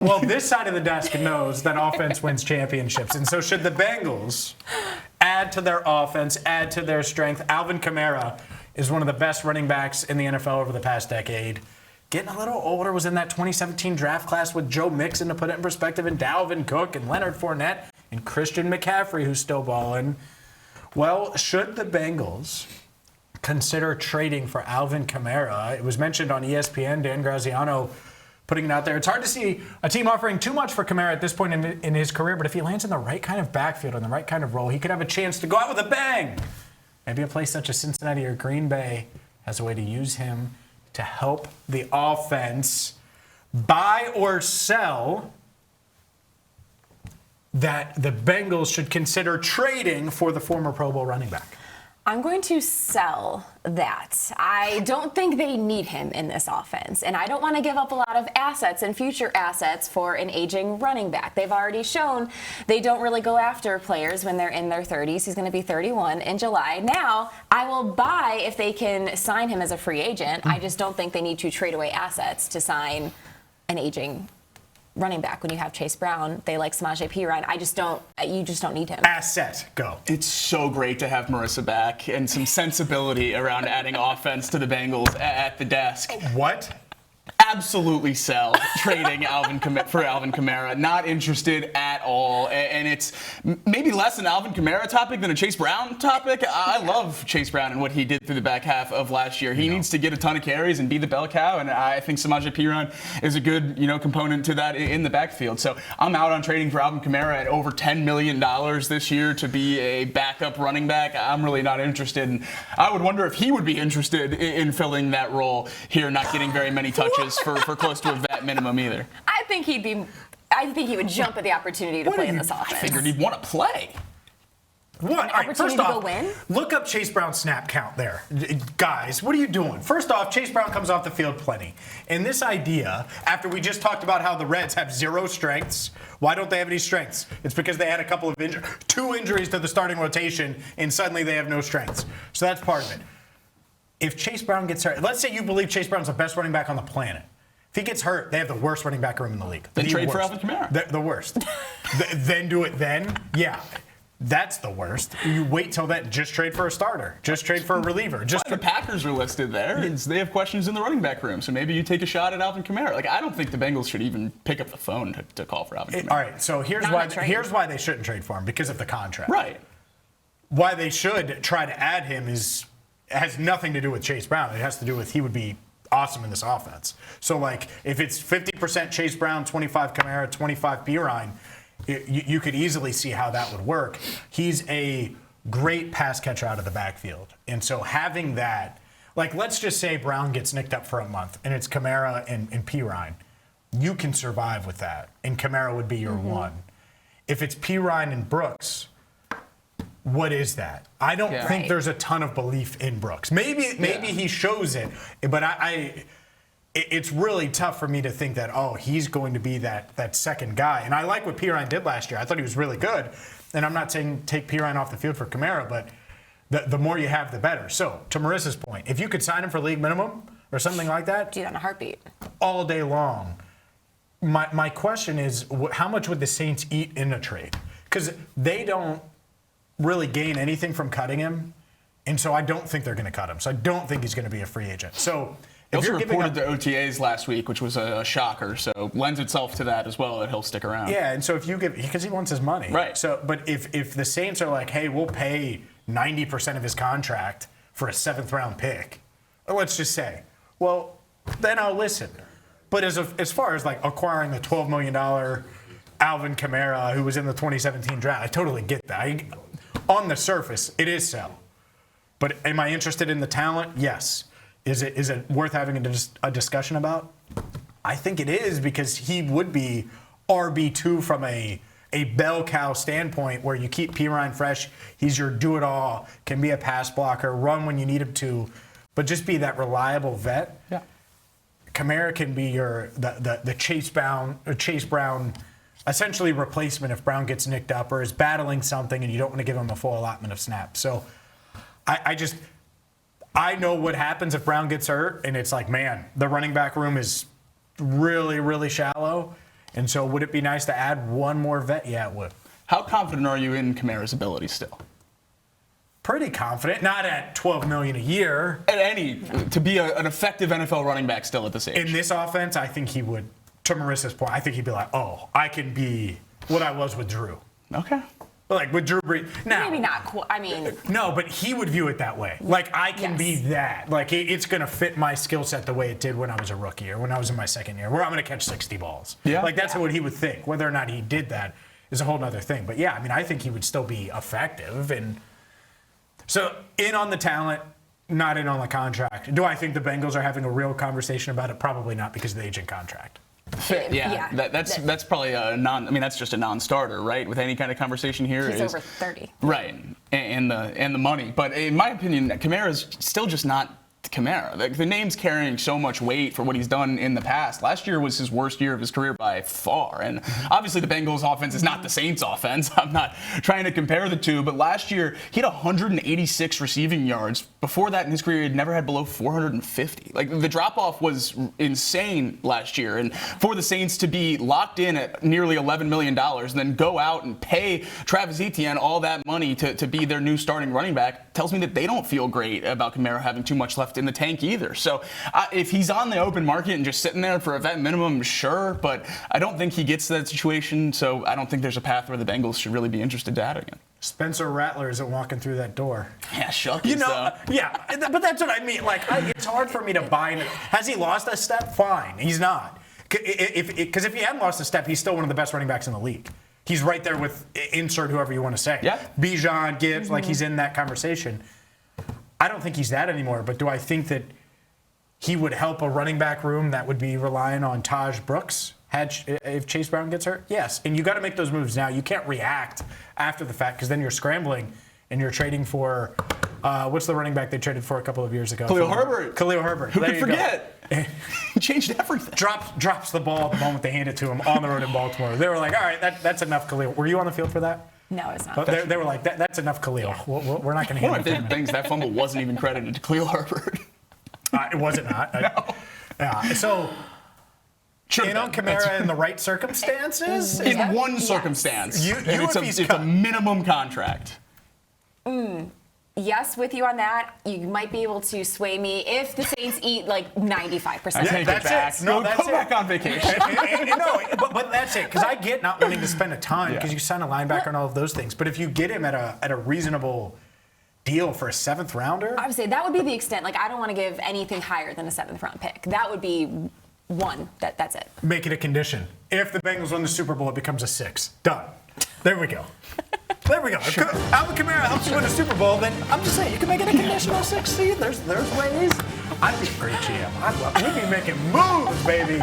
Well, this side of the desk knows that offense wins championships. And so should the Bengals add to their offense, add to their strength? Alvin Kamara is one of the best running backs in the NFL over the past decade. Getting a little older, was in that 2017 draft class with Joe Mixon, to put it in perspective, and Dalvin Cook and Leonard Fournette and Christian McCaffrey, who's still balling. Well, should the Bengals consider trading for Alvin Kamara? It was mentioned on ESPN, Dan Graziano putting it out there. It's hard to see a team offering too much for Kamara at this point in his career, but if he lands in the right kind of backfield, in the right kind of role, he could have a chance to go out with a bang. Maybe a place such as Cincinnati or Green Bay has a way to use him to help the offense. Buy or sell that the Bengals should consider trading for the former Pro Bowl running back? I'm going to sell that. I don't think they need him in this offense, and I don't want to give up a lot of assets and future assets for an aging running back. They've already shown they don't really go after players when they're in their 30s. He's going to be 31 in July. Now, I will buy if they can sign him as a free agent. I just don't think they need to trade away assets to sign an aging running back. When you have Chase Brown, they like Samaje Perine. You just don't need him. Asset, go. It's so great to have Marisa back and some sensibility around adding offense to the Bengals at the desk. What? Absolutely sell trading for Alvin Kamara. Not interested at all. And it's maybe less an Alvin Kamara topic than a Chase Brown topic. I love Chase Brown and what he did through the back half of last year. He needs to get a ton of carries and be the bell cow. And I think Samaje Perine is a good, component to that in the backfield. So I'm out on trading for Alvin Kamara at over $10 million this year to be a backup running back. I'm really not interested. And I would wonder if he would be interested in filling that role here, not getting very many touches for close to a vet minimum either. I think he would jump at the opportunity to play in this offense. I figured he'd want to play. What? All right, first to off, go win? Look up Chase Brown's snap count there. Guys, what are you doing? First off, Chase Brown comes off the field plenty. And this idea, after we just talked about how the Reds have zero strengths, why don't they have any strengths? It's because they had a couple of two injuries to the starting rotation, and suddenly they have no strengths. So that's part of it. If Chase Brown gets hurt, let's say you believe Chase Brown's the best running back on the planet. If he gets hurt, they have the worst running back room in the league. Then trade worst. for Alvin Kamara. The worst. Then do it then? Yeah. That's the worst. You wait till then. Just trade for a starter. Just trade for a reliever. The Packers are listed there. They have questions in the running back room, so maybe you take a shot at Alvin Kamara. I don't think the Bengals should even pick up the phone to call for Alvin Kamara. All right, so here's why they shouldn't trade for him, because of the contract. Right. Why they should try to add him has nothing to do with Chase Brown. It has to do with he would be awesome in this offense. So, if it's 50% Chase Brown, 25 Kamara, 25 Perine, you could easily see how that would work. He's a great pass catcher out of the backfield. And so having that, let's just say Brown gets nicked up for a month, and it's Kamara and Perine. You can survive with that, and Kamara would be your one. If it's Perine and Brooks, what is that? I don't think there's a ton of belief in Brooks. Maybe he shows it, but it's really tough for me to think that, he's going to be that second guy. And I like what Perine did last year. I thought he was really good. And I'm not saying take Perine off the field for Kamara, but the more you have, the better. So, to Marissa's point, if you could sign him for league minimum or something like that, do that in a heartbeat. All day long. My question is, how much would the Saints eat in a trade? Because they don't really gain anything from cutting him, and so I don't think they're going to cut him. So I don't think he's going to be a free agent. So he also reported the OTAs last week, which was a shocker. So lends itself to that as well, that he'll stick around. Yeah, and so if you because he wants his money, right? So, but if the Saints are like, hey, we'll pay 90% of his contract for a 7th round pick, let's just say, well, then I'll listen. But as far as acquiring the $12 million Alvin Kamara, who was in the 2017 draft, I totally get that. On the surface, it is sell. But am I interested in the talent? Yes. Is it worth having a discussion about? I think it is, because he would be RB2 from a bell cow standpoint, where you keep Perine fresh. He's your do-it-all, can be a pass blocker, run when you need him to, but just be that reliable vet. Yeah. Kamara can be the Chase Brown essentially replacement if Brown gets nicked up or is battling something and you don't want to give him a full allotment of snaps. So I know what happens if Brown gets hurt, and it's the running back room is really, really shallow. And so would it be nice to add one more vet? Yeah, it would. How confident are you in Kamara's ability still? Pretty confident. Not at $12 million a year. To be an effective NFL running back still at this age. In this offense, I think he would, to Marissa's point, I think he'd be like, oh, I can be what I was with Drew. Okay. Like with Drew Brees. Now, Maybe not quite. I mean, no, but he would view it that way. Like, I can be that. Like, it's going to fit my skill set the way it did when I was a rookie or when I was in my second year, where I'm going to catch 60 balls. Yeah. Like, that's what he would think. Whether or not he did that is a whole other thing. But yeah, I mean, I think he would still be effective. And so, in on the talent, not in on the contract. Do I think the Bengals are having a real conversation about it? Probably not, because of the agent contract. Yeah. That's probably a that's just a non-starter, right? With any kind of conversation here. he's over 30. Right. And the money. But in my opinion, Kamara's still just not Kamara. The name's carrying so much weight for what he's done in the past. Last year was his worst year of his career by far. And obviously the Bengals offense is not the Saints offense. I'm not trying to compare the two, but last year he had 186 receiving yards. Before that in his career, he had never had below 450. Like, the drop-off was insane last year. And for the Saints to be locked in at nearly $11 million and then go out and pay Travis Etienne all that money to be their new starting running back tells me that they don't feel great about Kamara having too much left in the tank either. So if he's on the open market and just sitting there for a vet minimum, sure, but I don't think he gets to that situation, so I don't think there's a path where the Bengals should really be interested to adding him. Spencer Rattler isn't walking through that door. Yeah, shucks. Yeah, but that's what I mean. Like, it's hard for me to buy into. Has he lost a step? Fine, he's not. Because if he hadn't lost a step, he's still one of the best running backs in the league. He's right there with insert whoever you want to say. Yeah. Bijan, Gibbs, like he's in that conversation. I don't think he's that anymore, but do I think that he would help a running back room that would be relying on Taj Brooks if Chase Brown gets hurt? Yes, and you got to make those moves now. You can't react after the fact, because then you're scrambling and you're trading for, what's the running back they traded for a couple of years ago? Khalil Herbert. Who could forget? He changed everything. Drops the ball at the moment they hand it to him on the road in Baltimore. They were like, all right, that's enough, Khalil. Were you on the field for that? No, it's not. But they were like, that's enough, Khalil. Yeah. We're not going to One hand of it my to him. things, that fumble wasn't even credited to Khalil Herbert. It wasn't not. No. Yeah. So, in on Kamara in the right circumstances? In one circumstance. It's a minimum contract. Yes, with you on that. You might be able to sway me if the Saints eat like 95%. Take it back. No, Go back on vacation. but that's it. Because I get not wanting to spend a ton because you sign a linebacker and all of those things. But if you get him at a reasonable deal for a 7th rounder, I would say that would be the extent. Like, I don't want to give anything higher than a 7th round pick. That would be one. That's it. make it a condition. If the Bengals win the Super Bowl, it becomes a 6. Done. There we go. There we go. If Alvin Kamara helps you win a Super Bowl, then I'm just saying you can make it a conditional 6 seed. There's ways. I'd be a great GM. We'd be making moves, baby.